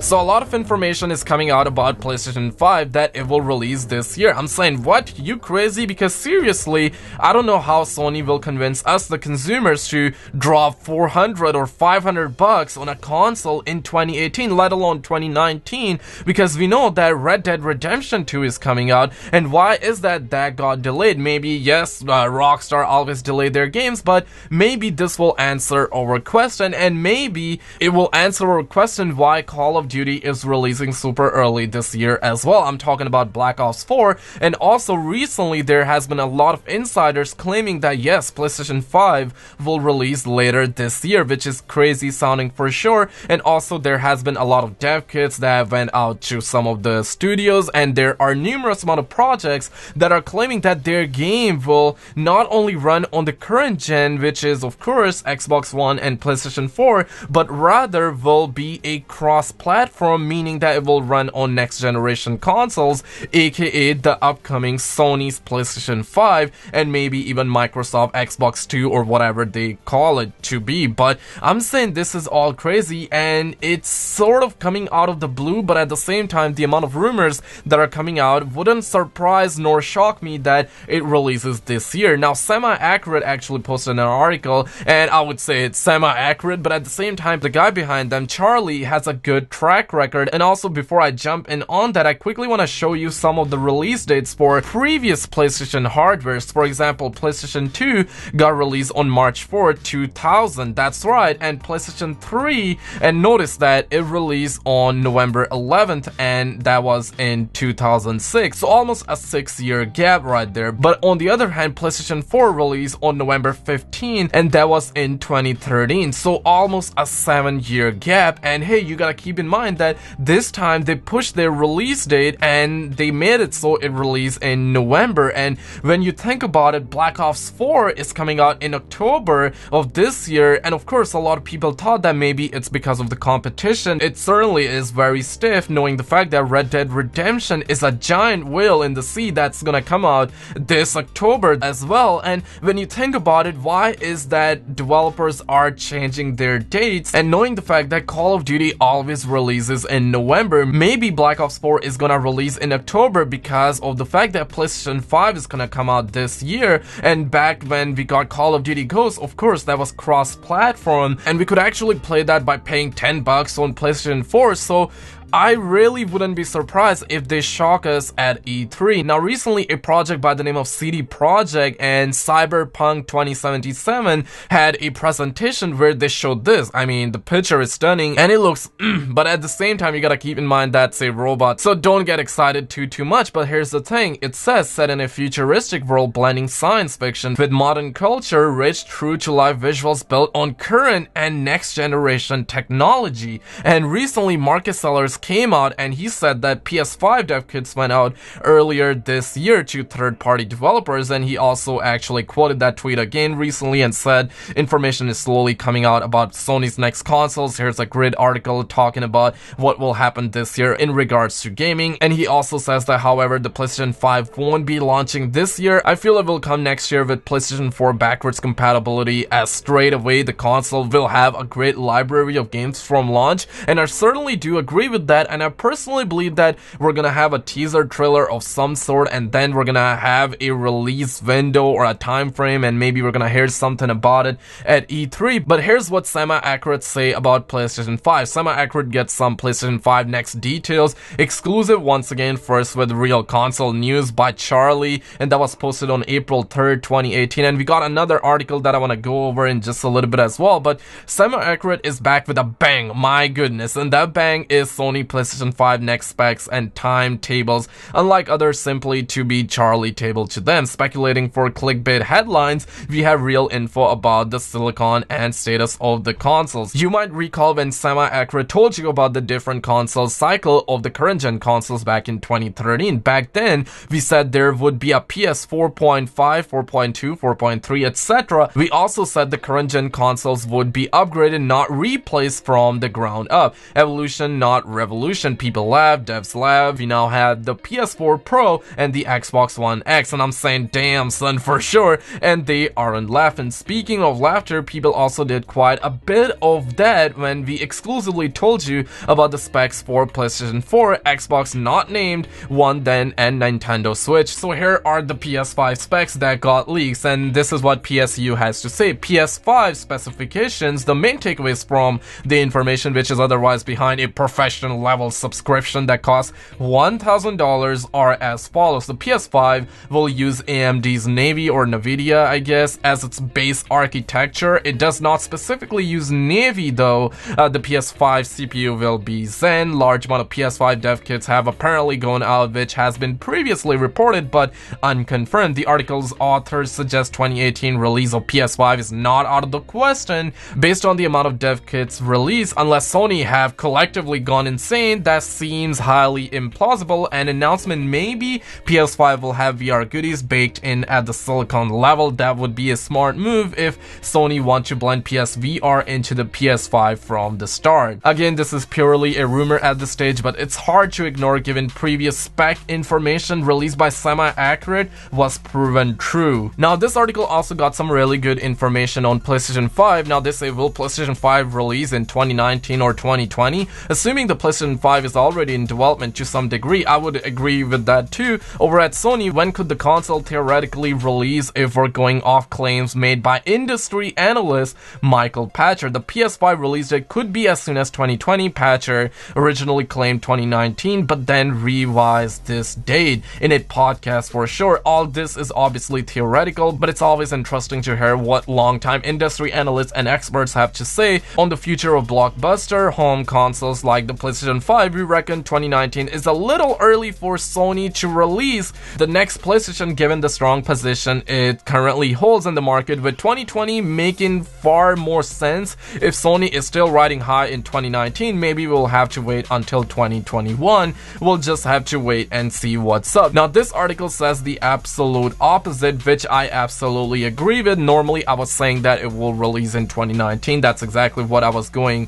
So a lot of information is coming out about PlayStation 5 that it will release this year. I'm saying, what? You crazy? Because seriously, I don't know how Sony will convince us, the consumers, to drop 400 or 500 bucks on a console in 2018, let alone 2019, because we know that Red Dead Redemption 2 is coming out. And why is that got delayed? Maybe, yes, Rockstar always delay their games, but maybe this will answer our question, and maybe it will answer our question why Call of Duty is releasing super early this year as well. I'm talking about Black Ops 4, and also recently there has been a lot of insiders claiming that yes, PlayStation 5 will release later this year, which is crazy sounding for sure. And also there has been a lot of dev kits that went out to some of the studios, and there are numerous amount of projects that are claiming that their game will not only run on the current gen, which is of course Xbox One and PlayStation 4, but rather will be a cross-platform, meaning that it will run on next generation consoles, aka the upcoming Sony's PlayStation 5 and maybe even Microsoft Xbox 2 or whatever they call it to be. But I'm saying this is all crazy, and it's sort of coming out of the blue, but at the same time the amount of rumors that are coming out wouldn't surprise nor shock me that it releases this year. Now, Semi-Accurate actually posted an article, and I would say it's semi-accurate, but at the same time the guy behind them, Charlie, has a good track record. And also, before I jump in on that, I quickly want to show you some of the release dates for previous PlayStation hardwares. For example, PlayStation 2 got released on March 4th, 2000. That's right. And PlayStation 3, and notice that it released on November 11th, and that was in 2006. So almost a 6-year gap right there. But on the other hand, PlayStation 4 released on November 15th, and that was in 2013. So almost a 7-year gap. And hey, you gotta keep in mind that this time they pushed their release date and they made it so it released in November. And when you think about it, Black Ops 4 is coming out in October of this year, and of course a lot of people thought that maybe it's because of the competition. It certainly is very stiff, knowing the fact that Red Dead Redemption is a giant whale in the sea that's gonna come out this October as well. And when you think about it, why is that developers are changing their dates? And knowing the fact that Call of Duty always releases in November, maybe Black Ops 4 is gonna release in October because of the fact that PlayStation 5 is gonna come out this year. And back when we got Call of Duty Ghosts, of course that was cross-platform, and we could actually play that by paying 10 bucks on PlayStation 4. So I really wouldn't be surprised if they shock us at E3. Now, recently, a project by the name of CD Projekt and Cyberpunk 2077 had a presentation where they showed this. I mean, the picture is stunning and it looks but at the same time, you gotta keep in mind that's a robot, so don't get excited too much. But here's the thing, it says set in a futuristic world blending science fiction with modern culture, rich, true-to-life visuals built on current and next-generation technology. And recently, Marcus Sellers came out and he said that PS5 dev kits went out earlier this year to third-party developers, and he also actually quoted that tweet again recently and said information is slowly coming out about Sony's next consoles. Here's a great article talking about what will happen this year in regards to gaming. And he also says that however the PlayStation 5 won't be launching this year. I feel it will come next year with PlayStation 4 backwards compatibility, as straight away the console will have a great library of games from launch. And I certainly do agree with that, and I personally believe that we're gonna have a teaser trailer of some sort, and then we're gonna have a release window or a time frame, and maybe we're gonna hear something about it at E3. But here's what Semi-Accurate say about PlayStation 5. Semi-Accurate gets some PlayStation 5 next details, exclusive once again, first with real console news by Charlie, and that was posted on April 3rd, 2018. And we got another article that I want to go over in just a little bit as well. But Semi-Accurate is back with a bang, my goodness, and that bang is Sony PlayStation 5 next specs and timetables, unlike others simply to be Charlie table to them. Speculating for clickbait headlines, we have real info about the silicon and status of the consoles. You might recall when Semi-Accurate told you about the different console cycle of the current gen consoles back in 2013. Back then, we said there would be a PS 4.5, 4.2, 4.3, etc. We also said the current gen consoles would be upgraded, not replaced from the ground up. Evolution, not revolution. revolution. People laughed, devs laughed. We now had the PS4 Pro and the Xbox One X, and I'm saying, damn son, for sure, and they aren't laughing. Speaking of laughter, people also did quite a bit of that when we exclusively told you about the specs for PlayStation 4, Xbox not named, One then, and Nintendo Switch. So here are the PS5 specs that got leaks, and this is what PSU has to say. PS5 specifications, the main takeaways from the information, which is otherwise behind a professional level subscription that costs $1,000, are as follows. The PS5 will use AMD's Navy or NVIDIA, I guess, as its base architecture. It does not specifically use Navy though. The PS5 CPU will be Zen. Large amount of PS5 dev kits have apparently gone out, which has been previously reported but unconfirmed. The article's authors suggest 2018 release of PS5 is not out of the question based on the amount of dev kits released, unless Sony have collectively gone insane. That seems highly implausible. An announcement maybe PS5 will have VR goodies baked in at the silicon level. That would be a smart move if Sony want to blend PSVR into the PS5 from the start. Again, this is purely a rumor at this stage, but it's hard to ignore given previous spec information released by Semi-Accurate was proven true. Now, this article also got some really good information on PlayStation 5. Now, they say, will PlayStation 5 release in 2019 or 2020? Assuming the PlayStation 5 is already in development to some degree, I would agree with that too. Over at Sony, when could the console theoretically release if we're going off claims made by industry analyst Michael Patcher? The PS5 release date could be as soon as 2020. Patcher originally claimed 2019, but then revised this date in a podcast for sure. All this is obviously theoretical, but it's always interesting to hear what longtime industry analysts and experts have to say on the future of blockbuster home consoles like the PlayStation 5. We reckon 2019 is a little early for Sony to release the next PlayStation given the strong position it currently holds in the market, with 2020 making far more sense. If Sony is still riding high in 2019, maybe we'll have to wait until 2021. We'll just have to wait and see what's up. Now, this article says the absolute opposite, which I absolutely agree with. Normally, I was saying that it will release in 2019. That's exactly what I was going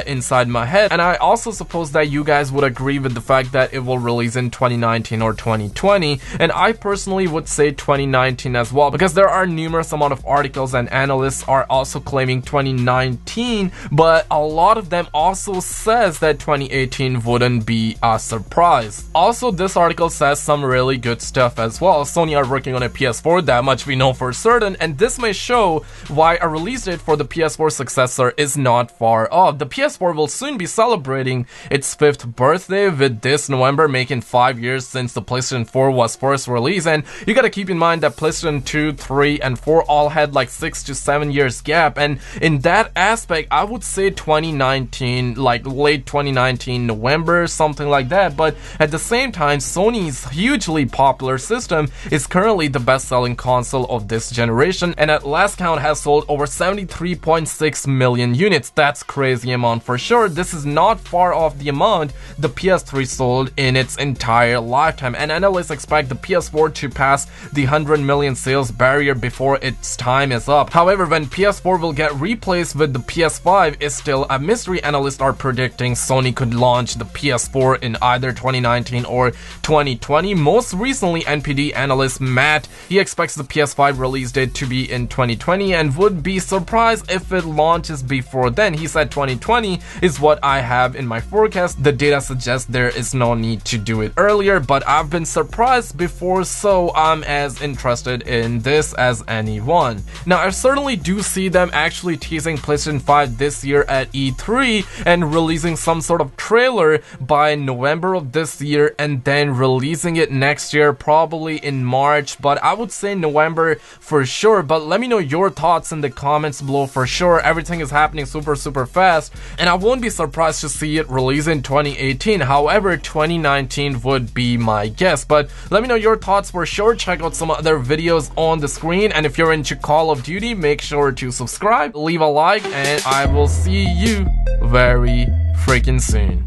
inside my head. And I also suppose that you guys would agree with the fact that it will release in 2019 or 2020. And I personally would say 2019 as well, because there are numerous amount of articles and analysts are also claiming 2019, but a lot of them also says that 2018 wouldn't be a surprise. Also, this article says some really good stuff as well. Sony are working on a PS4, that much we know for certain, and this may show why a release date for the PS4 successor is not far off. The PS4 will soon be celebrating its 5th birthday, with this November making 5 years since the PlayStation 4 was first released. And you gotta keep in mind that PlayStation 2, 3, and 4 all had like 6 to 7 years gap, and in that aspect I would say 2019, like late 2019 November, something like that. But at the same time, Sony's hugely popular system is currently the best-selling console of this generation, and at last count has sold over 73.6 million units. That's crazy amount for sure. This is not far off the amount the PS3 sold in its entire lifetime, and analysts expect the PS4 to pass the 100 million sales barrier before its time is up. However, when PS4 will get replaced with the PS5 is still a mystery. Analysts are predicting Sony could launch the PS4 in either 2019 or 2020. Most recently, NPD analyst Matt, he expects the PS5 release date to be in 2020 and would be surprised if it launches before then. He said 2020 is what I have in my forecast. The data suggests there is no need to do it earlier, but I've been surprised before, so I'm as interested in this as anyone. Now, I certainly do see them actually teasing PlayStation 5 this year at E3 and releasing some sort of trailer by November of this year and then releasing it next year, probably in March, but I would say November for sure. But let me know your thoughts in the comments below for sure. Everything is happening super fast, and I won't be surprised to see it release in 2018. However, 2019 would be my guess, but let me know your thoughts for sure. Check out some other videos on the screen, and if you're into Call of Duty, make sure to subscribe, leave a like, and I will see you very freaking soon.